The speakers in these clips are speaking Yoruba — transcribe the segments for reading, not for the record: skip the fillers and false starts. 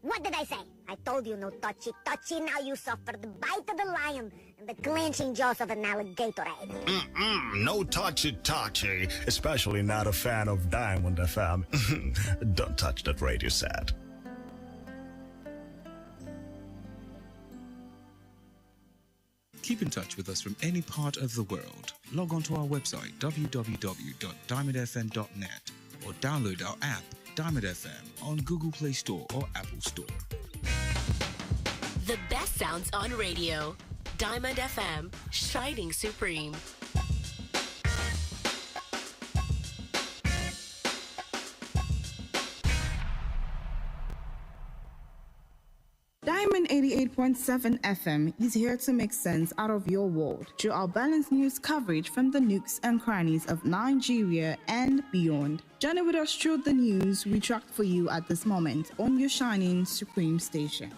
What did I say? I told you no touchy. Now you suffer the bite of the lion and the clenching jaws of an alligator. No touchy, especially not a fan of Diamond FM. Don't touch that radio set. Keep in touch with us from any part of the world. Log on to our website www.diamondfm.net or download our app Diamond FM on Google Play Store or Apple Store. The best sounds on radio. Diamond FM, shining supreme. Diamond 88.7 FM is here to make sense out of your world through our balanced news coverage from the nooks and crannies of Nigeria and beyond. Journey with us through the news we tracked for you at this moment on your shining supreme station.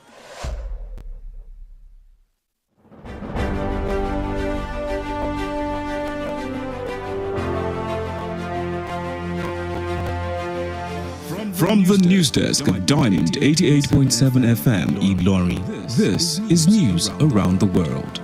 From the news desk of Diamond 88.7 FM Ilorin, this is news around the world.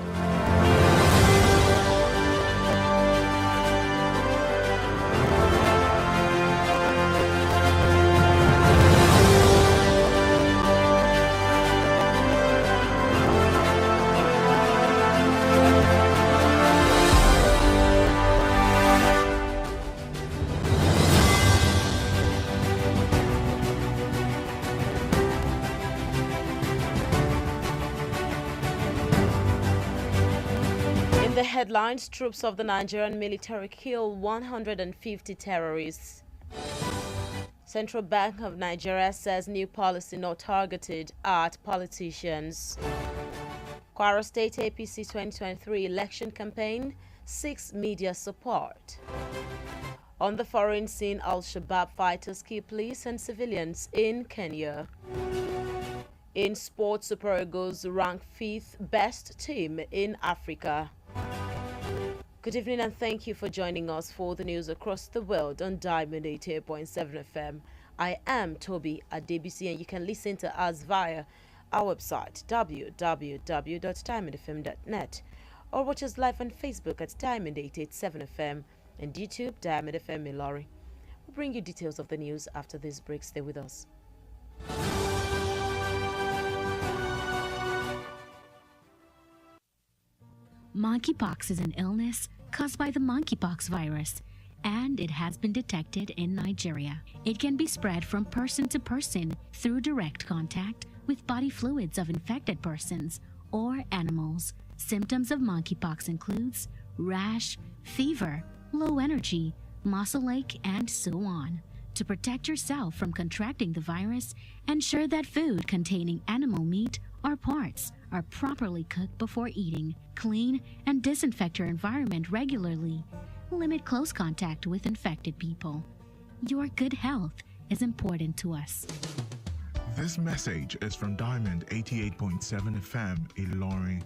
Headlines: Troops of the Nigerian military kill 150 terrorists. Central Bank of Nigeria says new policy not targeted at politicians. Kwara State APC 2023 election campaign seeks media support. On the foreign scene, Al-Shabaab fighters kill police and civilians in Kenya. In sports, Super Eagles rank 5th best team in Africa. Good evening and thank you for joining us for the news across the world on Diamond 88.7 FM. I am Tobi Adebisi and you can listen to us via our website www.diamondfm.net or watch us live on Facebook at Diamond 887 FM and YouTube Diamond FM Ilorin. We'll bring you details of the news after this break. Stay with us. Monkeypox is an illness caused by the monkeypox virus, and it has been detected in Nigeria. It can be spread from person to person through direct contact with body fluids of infected persons or animals. Symptoms of monkeypox includes rash, fever, low energy, muscle ache, and so on. To protect yourself from contracting the virus, ensure that food containing animal meat or parts are properly cooked before eating. Clean and disinfect your environment regularly. Limit close contact with infected people. Your good health is important to us. This message is from Diamond 88.7 FM Ilorin.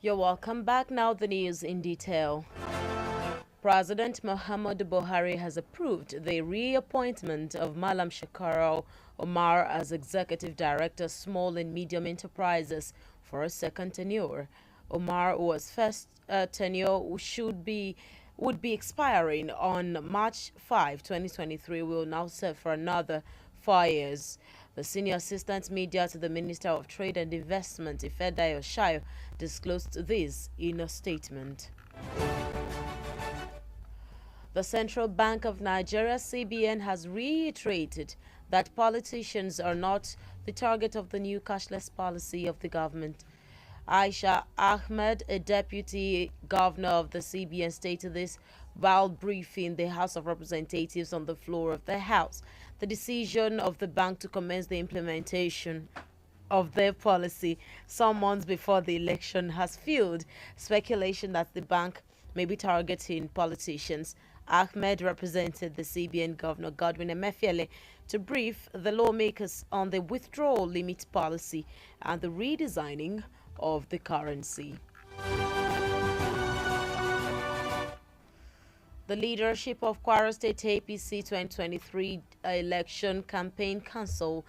You're welcome back. Now the news in detail. President Muhammadu Buhari has approved the reappointment of Malam Shekaro Omar as Executive Director, Small and Medium Enterprises for a second tenure. Omar, whose first tenure would be expiring on March 5, 2023, will now serve for another 4 years. The senior assistant media to the Minister of Trade and Investment, Ifedayo Shayo, disclosed this in a statement. The Central Bank of Nigeria, CBN, has reiterated that politicians are not the target of the new cashless policy of the government. Aisha Ahmed, a deputy governor of the CBN, stated this while briefing the House of Representatives on the floor of the House. The decision of the bank to commence the implementation of their policy some months before the election has fueled speculation that the bank may be targeting politicians. Ahmed represented the CBN Governor Godwin Emefiele to brief the lawmakers on the withdrawal limit policy and the redesigning of the currency. The leadership of Kwara State APC 2023 Election Campaign Council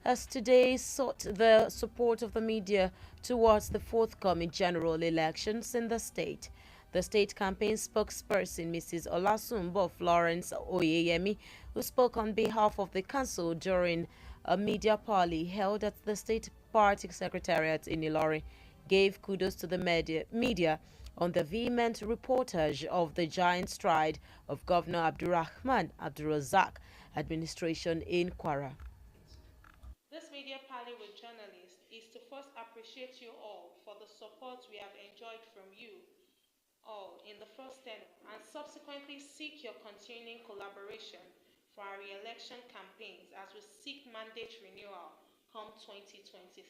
has today sought the support of the media towards the forthcoming general elections in the state. The state campaign spokesperson, Mrs. Olasumbo Florence Oyeyemi, who spoke on behalf of the council during a media parley held at the state party secretariat in Ilorin, gave kudos to the media on the vehement reportage of the giant stride of Governor Abdurrahman Abdurrazak administration in Kwara. This media parley with journalists is to first appreciate you all for the support we have enjoyed from you all in the first tenure and subsequently seek your continuing collaboration for our re-election campaigns as we seek mandate renewal come 2023.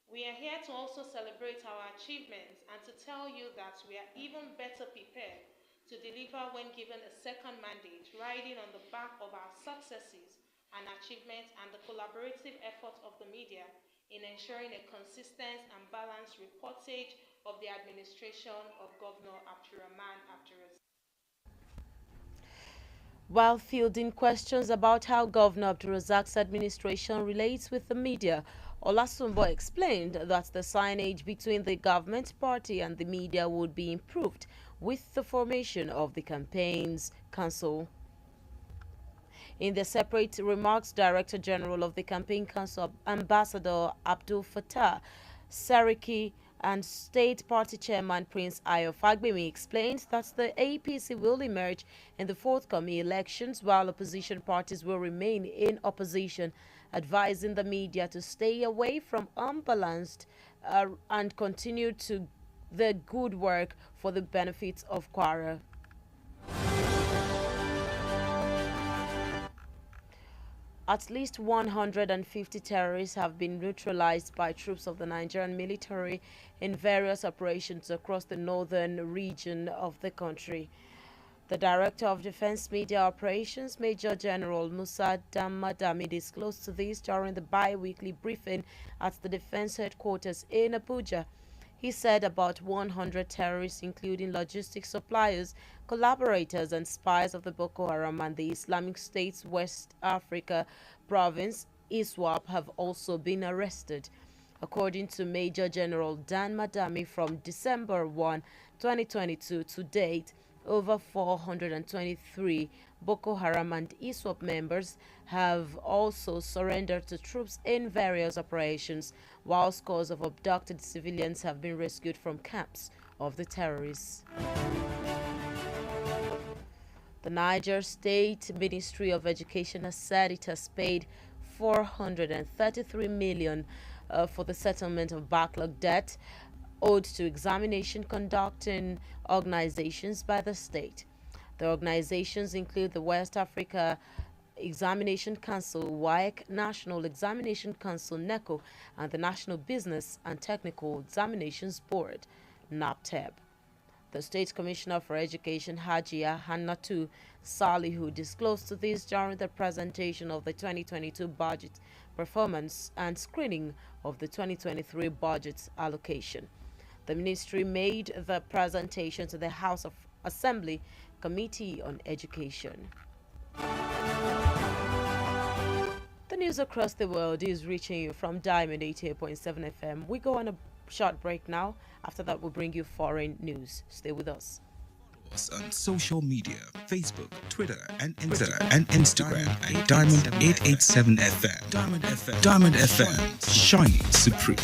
We are here to also celebrate our achievements and to tell you that we are even better prepared to deliver when given a second mandate, riding on the back of our successes and achievements and the collaborative efforts of the media in ensuring a consistent and balanced reportage of the administration of Governor Abdurrahman Abdurrazak. While fielding questions about how Governor Abdurrazak's administration relates with the media, Olasumbo explained that the signage between the government party and the media would be improved with the formation of the campaigns council. In their separate remarks, Director General of the Campaign Council, Ambassador Abdul Fattah Sariki, and State Party Chairman Prince Ayo Fagbemi explained that the APC will emerge in the forthcoming elections while opposition parties will remain in opposition, advising the media to stay away from unbalanced and continue to the good work for the benefits of Kwara. At least 150 terrorists have been neutralized by troops of the Nigerian military in various operations across the northern region of the country. The Director of Defense Media Operations, Major General Musa Damadami, disclosed this during the bi-weekly briefing at the Defense Headquarters in Abuja. He said about 100 terrorists, including logistics suppliers, collaborators and spies of the Boko Haram and the Islamic State's West Africa province, ISWAP, have also been arrested. According to Major General Dan Madami, from December 1, 2022 to date, over 423 Boko Haram and ISWAP members have also surrendered to troops in various operations, while scores of abducted civilians have been rescued from camps of the terrorists. The Niger State Ministry of Education has said it has paid 433 million for the settlement of backlog debt owed to examination conducting organizations by the state. The organizations include the West Africa Examination Council, WAEC, National Examination Council, NECO, and the National Business and Technical Examinations Board, NAPTEB. The State Commissioner for Education, Hajia Hannatu Salihu, disclosed this during the presentation of the 2022 budget performance and screening of the 2023 budget allocation. The ministry made the presentation to the House of Assembly Committee on Education. The news across the world is reaching you from Diamond 88.7 FM. We go on a short break now. After that, we'll bring you foreign news. Stay with us. Us on social media, Facebook, Twitter, and Instagram at Diamond 887 FM. Diamond FM, shining supreme.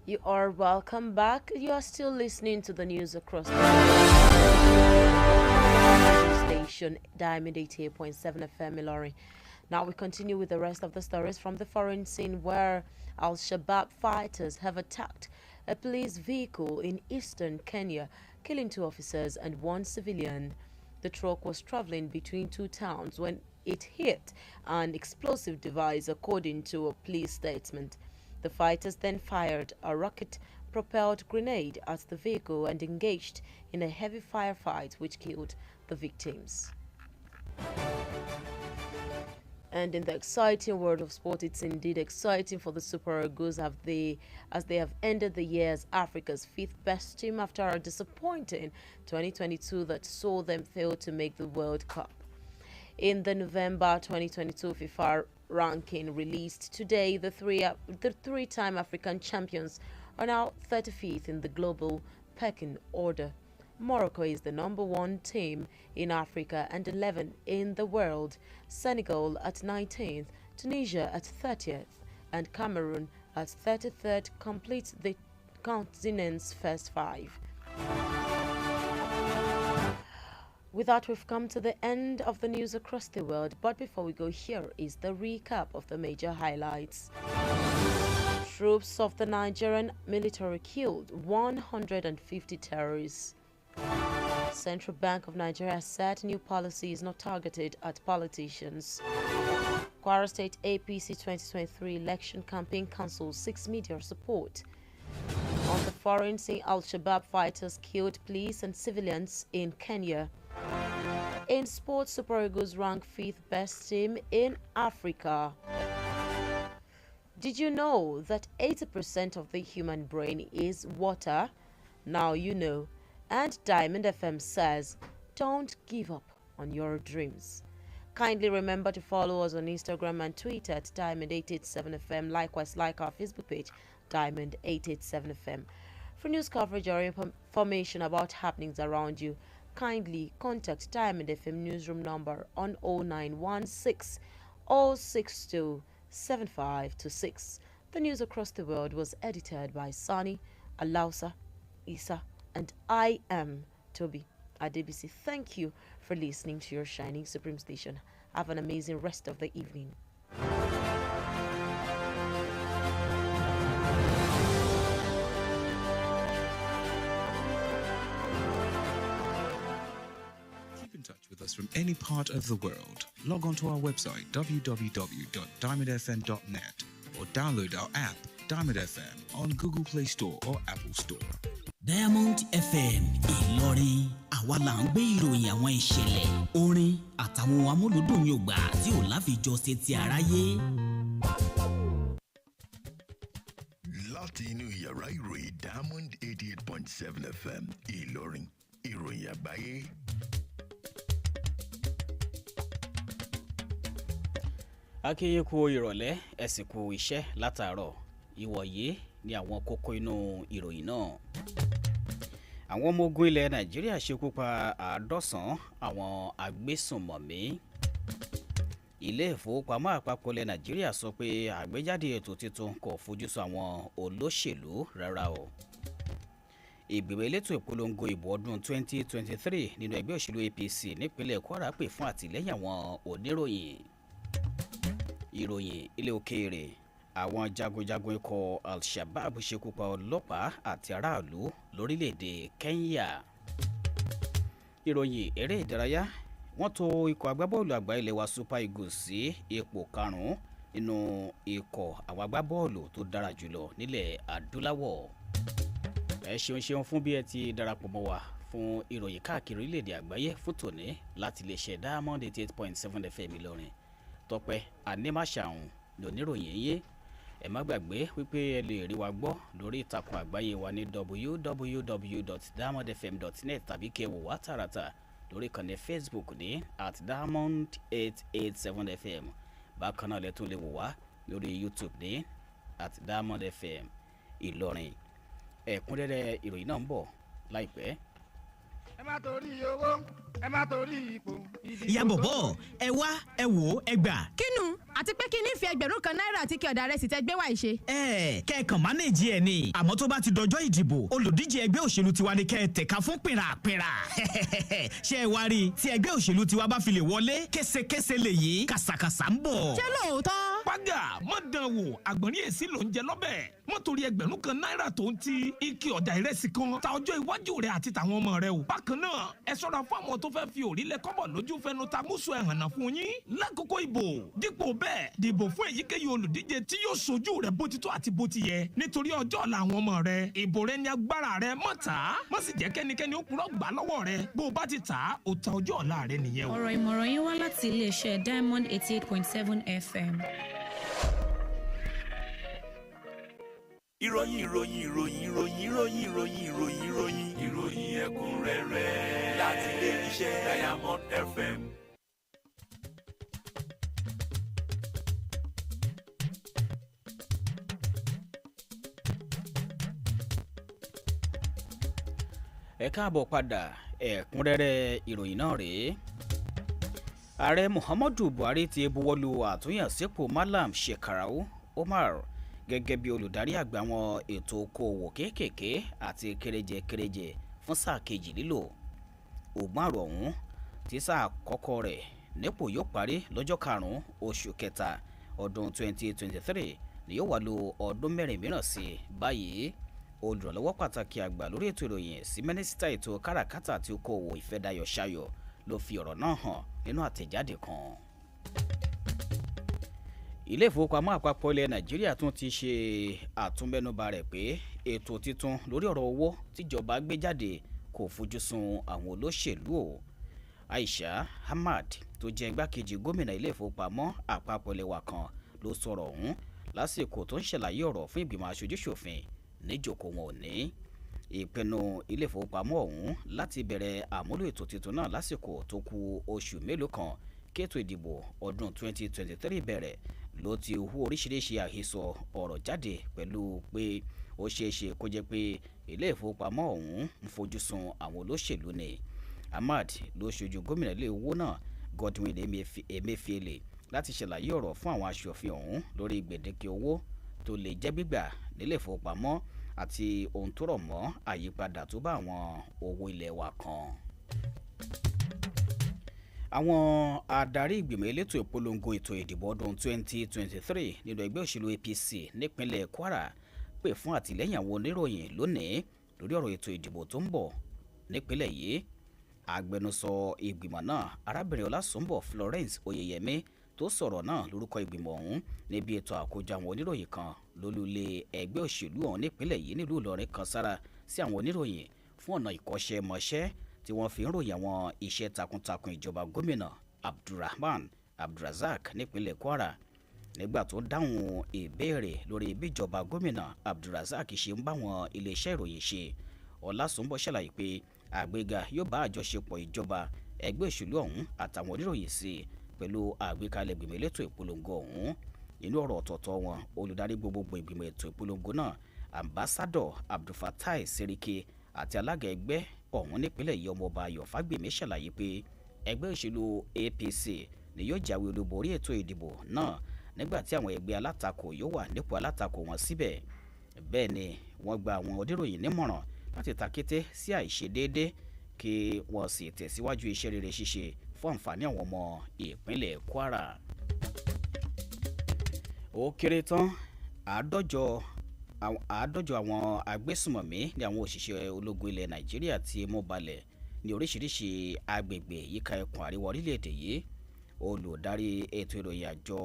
You are welcome back. You are still listening to the news across the station, Diamond 88.7 FM, Ilorin. Now we continue with the rest of the stories from the foreign scene, where Al-Shabaab fighters have attacked a police vehicle in eastern Kenya, killing 2 officers and 1 civilian. The truck was traveling between 2 towns when it hit an explosive device, according to a police statement. The fighters then fired a rocket-propelled grenade at the vehicle and engaged in a heavy firefight which killed the victims. And in the exciting world of sport, it's indeed exciting for the Super Eagles as they have ended the year as Africa's 5th best team after a disappointing 2022 that saw them fail to make the World Cup. In the November 2022 FIFA ranking released today, the three-time African champions are now 35th in the global pecking order. Morocco is the number 1 team in Africa and 11th in the world. Senegal at 19th, Tunisia at 30th, and Cameroon at 33rd completes the continent's first 5. With that, we've come to the end of the news across the world. But before we go, here is the recap of the major highlights. Troops of the Nigerian military killed 150 terrorists. Central Bank of Nigeria said new policy is not targeted at politicians. Kwara State APC 2023 election campaign cancels 6 media support. On the foreign scene, Al-Shabaab fighters killed police and civilians in Kenya. In sports, Super Eagles rank 5th best team in Africa. Did you know that 80% of the human brain is water? Now you know. And Diamond FM says, don't give up on your dreams. Kindly remember to follow us on Instagram and Twitter at Diamond887FM. Likewise, like our Facebook page, Diamond887FM. For news coverage or information about happenings around you, kindly contact Diamond FM newsroom number on 0916 062 7526. The news across the world was edited by Sani, Alausa, Isa, and I am Tobi. Adebisi, thank you for listening to your Shining Supreme station. Have an amazing rest of the evening. Keep in touch with us from any part of the world. Log on to our website www.diamondfm.net or download our app Diamond FM on Google Play Store or Apple Store. Diamond FM Ìlọrin, àwa là ń gbé ìròyìn àwọn ìṣẹ̀lẹ̀ orin àtàwọn amúlùdùn Yorùbá tí ò láfijọ́ ṣe ti aráyé. Láti inú yàrá ìròyìn Diamond 88.7 FM Ìlọrin, ìròyìn àgbáyé. Akínyìn kú ìrọ̀lẹ́, ẹ sì kú iṣẹ́ látàárọ̀. Ìwọ̀nyí ni àwọn kókó inú ìròyìn náà. Àwọn ọmọ ogun ilẹ̀ Nàìjíríà ṣekú pa 190 àwọn agbésùnmọ̀mí. Ilé ìfowópamọ́ àpapọ̀ ilẹ̀ Nàìjíríà sọ pé àgbéjáde ètò tuntun kò fojú sùn àwọn olóṣèlú rárá o. Ìgbìmọ̀ elétò ìpolongo ìbò ọdún 2023 nínú ẹgbẹ́ òṣèlú APC nípínlẹ̀ Kwara pè fún àtìlẹ́yìn àwọn oníròyìn. Ìròyìn ilé òkèèrè, àwọn jagunjagun ikọ̀ Al-Shabaab ṣekú pa ọlọ́pàá àti aráàlú lórílẹ̀‐èdè Kenya. Ìròyìn eré ìdárayá, wọ́n tò ikọ̀ agbábọ́ọ̀lù àgbà ilẹ̀ wa Super Eagles sí ipò 5 nínú ikọ̀ àwọn agbábọ́ọ̀lù tó dára jùlọ nílẹ̀ adúláwọ̀. Ẹ ṣeun fún bí ẹ ti darapọ̀ mọ́ wa fún ìròyìn káàkiri orílẹ̀‐èdè àgbáyé fún tòní láti lè ṣe Diamond 88.7 FM Ìlọrin. Tope Animasahun lóníròyìn yé. Ẹ má gbàgbé wípé ẹ lè rí wa gbọ́ lórí ìtàkùn àgbáyé wa ní www.diamondfm.net tàbí kẹ́ wò wá tààràtà lórí ìkànnì Facebook ní @Diamond887FM. Bákan náà lẹ tún lè wò wá lórí YouTube ní @DiamondFM Ìlọrin. Ẹ̀kúnrẹ́rẹ́ ìròyìn náà ń bọ̀ láìpẹ́. Ẹ má torí owó, ẹ má torí ipò. Ìyá bọ̀bọ̀, ẹ wá, ẹ wò, ẹ gbà. Kínú, àti pé kí ní fi ẹgbẹ̀rún kan náírà àti kí ọ̀dà rẹ̀ sì tẹ́ gbé wá ìṣe. Kẹ́ẹ̀kan mánéèjì ẹ̀ ni. Àmọ́ tó bá ti dọjọ́ ìdìbò, olùdíje ẹgbẹ́ òṣèlú tiwa ni kẹ́ ẹ tẹ̀ka fún pìràpìrà. Ṣé ẹ wá rí i tí ẹgbẹ́ òṣèlú tiwa bá fi lè wọlé, késekése lèyí, kàsàkàsà ń bọ̀. Ṣé lóòótọ́? Págà, má dán wò, àgbọ̀nrín èsì ló ń jẹ lọ́bẹ̀. mọ́ torí ẹgbẹ̀rún kan náírà tó ń ti ike ọ̀dà ìrẹsì kan ta ọjọ́ iwájú rẹ̀ àti tàwọn ọmọ rẹ̀ o. bákan náà ẹ ṣọ́ra fún àwọn tó fẹ́ fi òrílẹ̀ kọ́bọ̀ lójú fẹnu ta múṣọ ẹ̀hànnà fún yín lákòókò ìbò. dípò bẹ́ẹ̀ dìbò fún èyíkéyìí olùdíje tí yóò ṣojú rẹ̀ bó ti tó àti bó ti yẹ nítorí ọjọ́ ọ̀la àwọn ọmọ rẹ̀. ìbò rẹ̀ ní agbára rẹ̀ mọ́ tà á mọ́ sì jẹ́ kẹ́nikẹ́ni ó purọ́ gbà lọ́wọ́ rẹ̀ bó o bá ti tà á ó ta ọjọ́ ọ̀la rẹ̀ nìyẹn o. ọ̀rọ̀ ìmọ̀ràn yín wá láti iléeṣẹ́ Diamond 88.7 FM. ìròyìn ẹ̀kúnrẹ́rẹ́ láti iléeṣẹ́ Diamond FM. ẹ káàbọ̀ padà ẹ̀kúnrẹ́rẹ́ ìròyìn náà rèé. ààrẹ Muhammadu Buhari ti buwọ́lu àtúnyànsípò Malam Shekarau Omar gẹ́gẹ́ bí olùdarí àgbà àwọn ètò okòòwò kéékèèké àti kéréje fún sáà kejì lílò. Omar ọ̀hún tí sáà àkọ́kọ́ rẹ̀ nípò yóò parí lọ́jọ́ karùn-ún oṣù kẹta ọdún 2023 ni yóò wá lò ọdún mẹ́rin mìíràn sí báyìí. Olùrànlọ́wọ́ pàtàkì àgbà lórí ètò ìròyìn sí mínísítà ètò káràkátà àti okòòwò Ìfẹ́dayọ̀ Ṣayọ̀ ló fi ọ̀rọ̀ náà hàn nínú àtẹ̀jáde kan. Ilé ìfowópamọ́ àpapọ̀ ilẹ̀ Nàìjíríà tún ti ṣe àtúnmẹ́nubà rẹ̀ pé ètò titun lórí ọ̀rọ̀ owó tíjọba gbé jáde kò fojú sun àwọn olóṣèlú o. Aisha Hamad tó jẹ́ igbákejì gómìnà ilé ìfowópamọ́ àpapọ̀ ilẹ̀ wa kan ló sọ̀rọ̀ ọ̀hún lásìkò tó ń ṣàlàyé ọ̀rọ̀ fún ìgbìmọ̀ aṣojú-ṣòfin níjókòó wọn ò ní. ìpinnu ilé ìfowópamọ́ ọ̀hún láti bẹ̀rẹ̀ àmúlò ètò tuntun náà lásìkò tó kù oṣù mélòó kan kéètò ìdìbò ọdún 2023 bẹ̀rẹ̀ ló ti hu oríṣiríṣi àhesọ ọ̀rọ̀ jáde pẹ̀lú pé ó ṣeéṣe kó jẹ́ pé ilé ìfowópamọ́ ọ̀hún ń fojú sun àwọn olóṣèlú ni. Ahmad ló ṣojú gómìnà ilé owó náà Godwin Emefiele láti ṣàlàyé ọ̀rọ̀ fún àwọn aṣòfin ọ̀hún lórí gbèdéke owó tó lè jẹ́ gbígbà nílé ìfowópamọ́ àti ohun tó rọ̀ mọ́ àyípadà tó bá àwọn owó ilẹ̀ wa kan. Àwọn adarí ìgbìmọ̀ elétò ìpolongo ètò ìdìbò ọdún 2023 nínú ẹgbẹ́ òṣèlú APC nípínlẹ̀ Kwara pè fún àtìlẹ́yìn àwọn oníròyìn lónìí lórí ọ̀rọ̀ ètò ìdìbò tó ń bọ̀ nípínlẹ̀ yìí. Agbẹnusọ ìgbìmọ̀ náà arábìnrin Ọlásùnbọ̀ Florence Oyeyemi tó sọ̀rọ̀ náà lórúkọ ìgbìmọ̀ ọ̀hún níbi ètò àkójọ àwọn oníròyìn kan lólùlé ẹgbẹ́ òṣèlú ọ̀hún nípínlẹ̀ yìí nílùú Ìlọrin kan sára sí àwọn oníròyìn fún ọ̀nà ìkọ́ṣẹ́mọṣẹ́ tí wọ́n fi ń ròyìn àwọn iṣẹ́ takuntakun ìjọba gómìnà Abdulrahman Abdulrazak nípínlẹ̀ Kwara. Nígbà tó dáhùn ìbéèrè lórí bí ìjọba gómìnà Abdulrazak ṣe ń bá wọn iléeṣẹ́ ìròyìn ṣe, Ọlásùnbọ̀ ṣàlàyé pé àgbéga yóò bá àjọṣepọ̀ ìjọba ẹgbẹ́ òṣèlú ọ̀hún àtàwọn oníròyìn sí pẹ̀lú àgbékalẹ̀ ìgbìmọ̀ elétò ìpolongo ọ̀hún. Nínú ọ̀rọ̀ ọ̀tọ̀ọ̀tọ̀ wọn, olùdarí gbogbogbò ìgbìmọ̀ ètò ìpolongo náà ambassador Abdulfatai Seriki àti alága ẹgbẹ́ ọ̀hún nípínlẹ̀ yìí ọmọọba Ayọ̀ Fágbèmí ṣàlàyé pé ẹgbẹ́ òṣèlú APC ni yóò jáwé olúborí ètò ìdìbò náà nígbà tí àwọn ẹgbẹ́ alátakò yóò wà nípò alátakò wọn síbẹ̀. Bẹ́ẹ̀ ni wọ́n gba àwọn oníròyìn nímọ̀ràn láti takété sí àìṣedéédé kí wọ́n sì tẹ̀síwájú iṣẹ́ rere ṣíṣe fún àǹfààní àwọn ọmọ ìpínlẹ̀ Kwara. Ó kéré tán àádọ́jọ àwọn agbésùmọ̀mí ní àwọn òṣìṣẹ́ ológun ilẹ̀ Nàìjíríà tí mú balẹ̀ ní oríṣiríṣi agbègbè yíká ẹkùn àríwá orílẹ̀-èdè yìí. Olùdarí ètò ìròyìn àjọ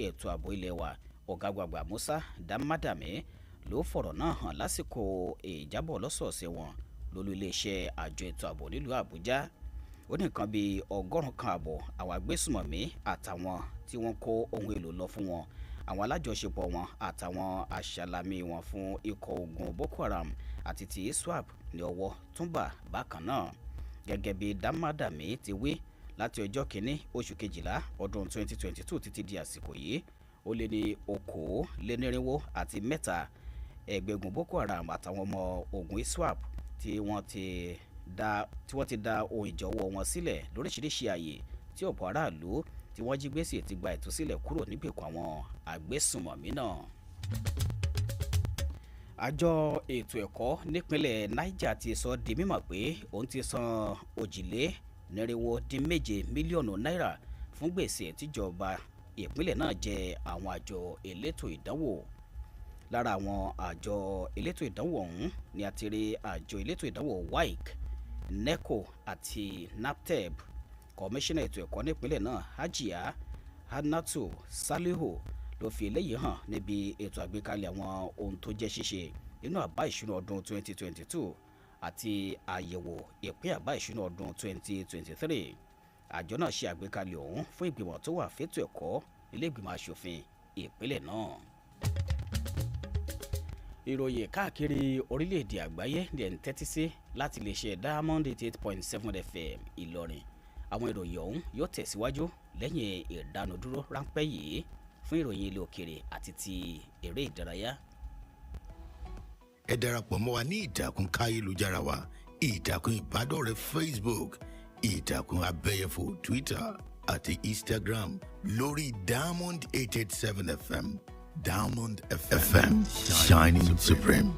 ètò ààbò ilẹ̀ wa ọ̀gágun-àgbà Musa Damadame ló fọ̀rọ̀ náà hàn lásìkò ìjábọ̀ lọ́sọ̀ọ̀sẹ̀ wọn lólú iléeṣẹ́ àjọ ètò ààbò nílùú Àbújá. Ó ní nǹkan bíi 100 àwọn agbésùmọ̀mí àtàwọn tí wọ́n kó ohun èlò lọ fún wọn, àwọn alájọṣepọ̀ wọn àtàwọn aṣàlámì wọn fún ikọ̀ ogun Boko Haram àti ti ISWAP ní ọwọ́ tún bà bákan náà. Gẹ́gẹ́ bí Damadame ti wí, láti ọjọ́ kìíní oṣù kejìlá ọdún 2022 títí di àsìkò yìí ó lé ní 243 ẹgbẹ̀gùn Boko Haram àtàwọn ọmọ ogun ISWAP tí wọ́n ti dá ohun ìjọwọ́ wọn sílẹ̀ lóríṣiríṣi àyè tí ọ̀pọ̀ aráàlú tí wọ́n jí gbèsè ti gba ìtúsílẹ̀ kúrò nígbèkùn àwọn agbésùnmọ̀mí náà. Àjọ ètò ẹ̀kọ́ nípínlẹ̀ Niger ti sọ di mímọ̀ pé òun ti san 247 mílíọ̀nù náírà fún gbèsè tíjọba ìpínlẹ̀ náà jẹ àwọn àjọ elétò ìdánwò. lára àwọn àjọ elétò ìdánwò ọ̀hún ni a ti rí àjọ elétò ìdánwò WAEC, NECO àti NAPTEP. Kọmíṣánná ètò ẹ̀kọ́ nípínlẹ̀ náà Hajiya Hannatu Salihu ló fi eléyìí hàn níbi ètò àgbékalẹ̀ àwọn ohun tó jẹ́ ṣíṣe nínú àbá ìṣúná ọdún 2022 àti àyẹ̀wò ìpín àbá ìṣúná ọdún 2023. Àjọ náà ṣe àgbékalẹ̀ ọ̀hún fún ìgbìmọ̀ tó wà fétò ẹ̀kọ́ ilé ìgbìmọ̀ asòfin ìpínlẹ̀ náà. Ìròyìn káàkiri orílẹ̀-èdè àgbáyé ní ẹ̀ ń tẹ́tí sí láti lè ṣe Diamond 88.7 FM Ìlọrin. Àwọn ìròyìn ọ̀hún yóò tẹ̀síwájú lẹ́yìn ìdánudúró ráńpẹ́ yìí fún ìròyìn ilé òkèrè àti ti eré ìdárayá. Ẹ darapọ̀ mọ́ wa ní ìtàkùn káyélujára wa, ìtàkùn ìbádọ́rẹ̀ẹ́ Facebook, ìtàkùn abẹ́yẹfò Twitter àti Instagram lórí Diamond 887 FM. Diamond FM, shining supreme.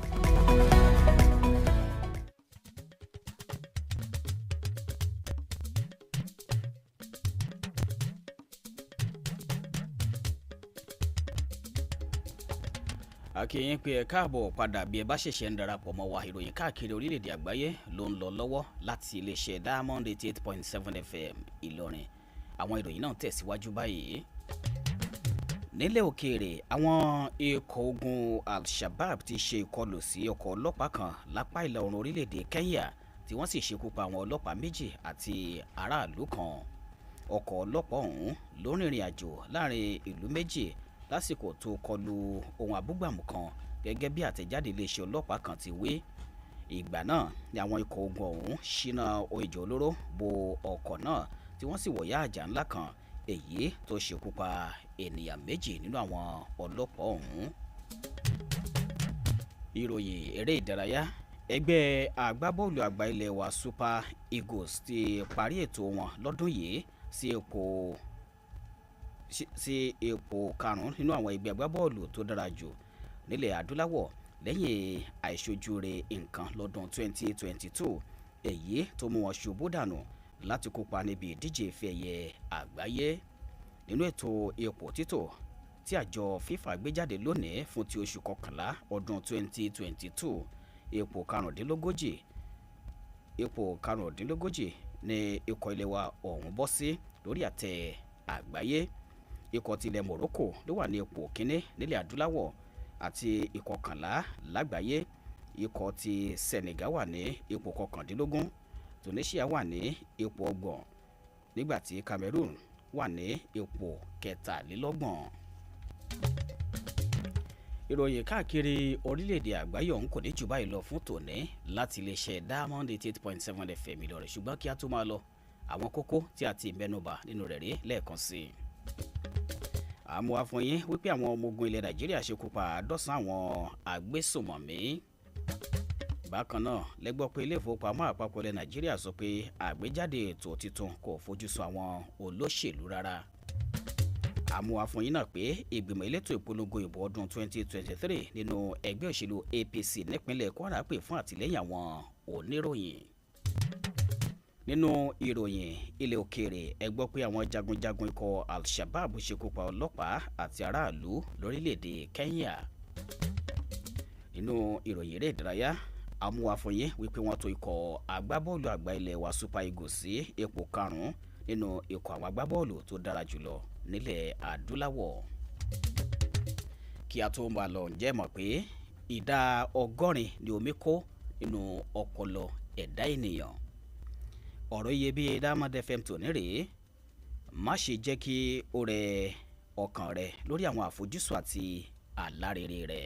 Akíyín pé ẹ káàbọ̀ padà bí ẹ bá ṣẹ̀ṣẹ̀ ń darapọ̀ mọ́ wa. Ìròyìn káàkiri orílẹ̀-èdè àgbáyé ló ń lọ lọ́wọ́ láti iléeṣẹ́ Diamond 88.7 FM Ìlọrin. Àwọn ìròyìn náà tẹ̀síwájú báyìí. Nílẹ̀ òkèèrè, àwọn ikọ̀ ogun Al-Shabaab ti ṣe ìkọlù sí ọkọ̀ ọlọ́pàá kan lápá ìlà oòrùn orílẹ̀-èdè Kenya tí wọ́n sì ṣekú pa àwọn ọlọ́pàá méjì àti aráàlú kan. Ọkọ̀ ọlọ́pàá ọ̀hún ló rìnrìn àjò láàrin ìlú méjì lásìkò tó kọlu ohun abúgbàmù kan gẹ́gẹ́ bí àtẹ̀jáde iléeṣẹ́ ọlọ́pàá kan ti wí. Ìgbà náà ni àwọn ikọ̀ ogun ọ̀hún ṣínà ohun ìjà olóró bo ọkọ̀ náà tí wọ́n sì wọ̀yá àjà ńlá kan, èyí tó ṣekú pa ènìyàn méjì nínú àwọn ọlọ́pàá ọ̀hún. Ìròyìn eré ìdárayá. Ẹgbẹ́ agbábọ́ọ̀lù àgbà ilẹ̀ wa Super Eagles ti parí ètò wọn lọ́dún yìí sí ipò karùn-ún nínú àwọn ẹgbẹ́ agbábọ́ọ̀lù tó dára jù nílẹ̀ adúláwọ̀ lẹ́yìn àìṣojúre nǹkan lọ́dún 2022, èyí tó mú wọn ṣubú dànù láti kópa níbi ìdíje ife ẹ̀yẹ àgbáyé. Nínú ètò ipò títò tí àjọ FIFA gbé jáde lónìí fún ti oṣù kọkànlá ọdún 2022, ipò karùndínlógójì ni ikọ̀ ilẹ̀ wa ọ̀hún bọ́ sí lórí àtẹ àgbáyé. Ikọ̀ tilẹ̀ Morocco ló wà ní ipò kínní nílẹ̀ adúláwọ̀ àti ìkọkànlá lágbàáyé. Ikọ̀ ti Senegal wà ní ipò kọkàndínlógún, Tunisia wà ní ipò ọgbọ̀n, nígbàtí Cameroon wà ní ipò kẹtàlélọ́gbọ̀n. Ìròyìn káàkiri orílẹ̀-èdè àgbáyé ọ̀hún kò ní jù báyìí lọ fún tòní láti iléeṣẹ́ Diamond 88.7 FM Ìlọrin, ṣùgbọ́n kí a tó máa lọ, àwọn kókó tí a ti mẹ́nubà nínú rẹ̀ rí lẹ́ẹ̀kan sí i. Àmọ́ àfọyín wípé àwọn ọmọ ogun ilẹ̀ Nàìjíríà ṣekú pa 100 àwọn agbésùnmọ̀mí. Bákan náà lẹ́gbọ́ pé ilé ìfowópamọ́ àpapọ̀ ilẹ̀ Nàìjíríà sọ pé àgbéjáde ètò tuntun kò fojú sùn àwọn olóṣèlú rárá. Àmọ́ àfọyín náà pé ìgbìmọ̀ elétò ìpolongo ìbò ọdún 2023 nínú ẹgbẹ́ òṣèlú APC nípínlẹ̀ Kwara pè fún àtìlẹ́yìn àwọn oníròyìn. Nínú ìròyìn ilẹ̀ òkèèrè, ẹ gbọ́ pé àwọn jagunjagun ikọ̀ Al-Shabaab ṣekú pa ọlọ́pàá àti aráàlú lórílẹ̀‐èdè Kenya. Nínú ìròyìn eré ìdárayá, amúwàfọyín wípé wọ́n tò ikọ̀ agbábọ́ọ̀lù àgbà ilẹ̀ wa Super Eagles sí ipò karùn-ún nínú ikọ̀ àwọn agbábọ́ọ̀lù tó dára jùlọ nílẹ̀ adúláwọ̀. Kí a tó máa lọ, ǹjẹ́ mọ̀ pé ìdá 80 ni omi kó nínú ọpọlọ ẹ̀dá ènìyàn. Ọ̀rọ̀ iyebíye Diamond FM tòní rèé. Má ṣe jẹ́ kí ó rẹ ọkàn rẹ lórí àwọn àfojúsùn àti àlárere rẹ.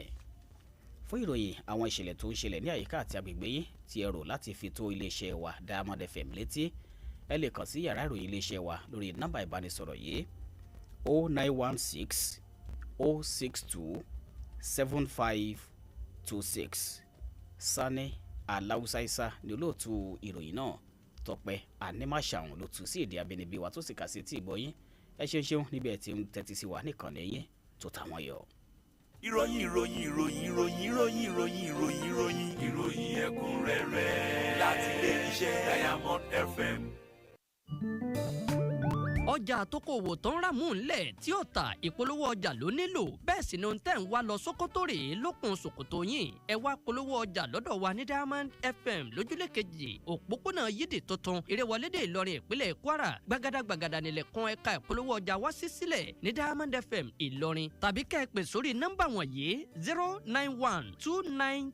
Fún ìròyìn àwọn ìṣẹ̀lẹ̀ tó ń ṣẹlẹ̀ ní àyíká àti agbègbè yín tí ẹ rò láti fi tó iléeṣẹ́ wa Diamond FM létí, ẹ lè kàn sí yàrá ìròyìn iléeṣẹ́ wa lórí nọ́mbà ìbánisọ̀rọ̀ yìí 0916 062 7526. Sani Aláùsáísá ni olóòtú ìròyìn náà. Tope Animasahun ló tú sí èdè abínibí wa tó sì kà sí tí ìgbọ́yín. Ẹ ṣeun níbi ẹ̀ tí ń tẹ́tí sí wa nìkan lẹ́yìn tó táwọn yọ. ìròyìn ẹ̀kúnrẹ́rẹ́ láti ilé iṣẹ́ Diamond FM. ọjà àtòkòwò tó ń rà mú ńlẹ̀ tí ó ta ìpolówó ọjà ló nílò bẹ́ẹ̀ sì ni ohun tẹ́ ń wá lọ Sókótó rèé lókun ṣòkòtò yín ẹ wá polówó ọjà lọ́dọ̀ wa ní Diamond FM lójúlé kejì òpópónà Yídì tuntun Ìrẹ̀wọlédè Ìlọrin ìpínlẹ̀ Kwara gbàgàdàgbàgàdà nílẹ̀kùn ẹ̀ka ìpolówó ọjà wá sí sílẹ̀ ní Diamond FM Ìlọrin tàbí kẹ́ ẹ pè sórí nọ́mbà wọ̀nyí 09129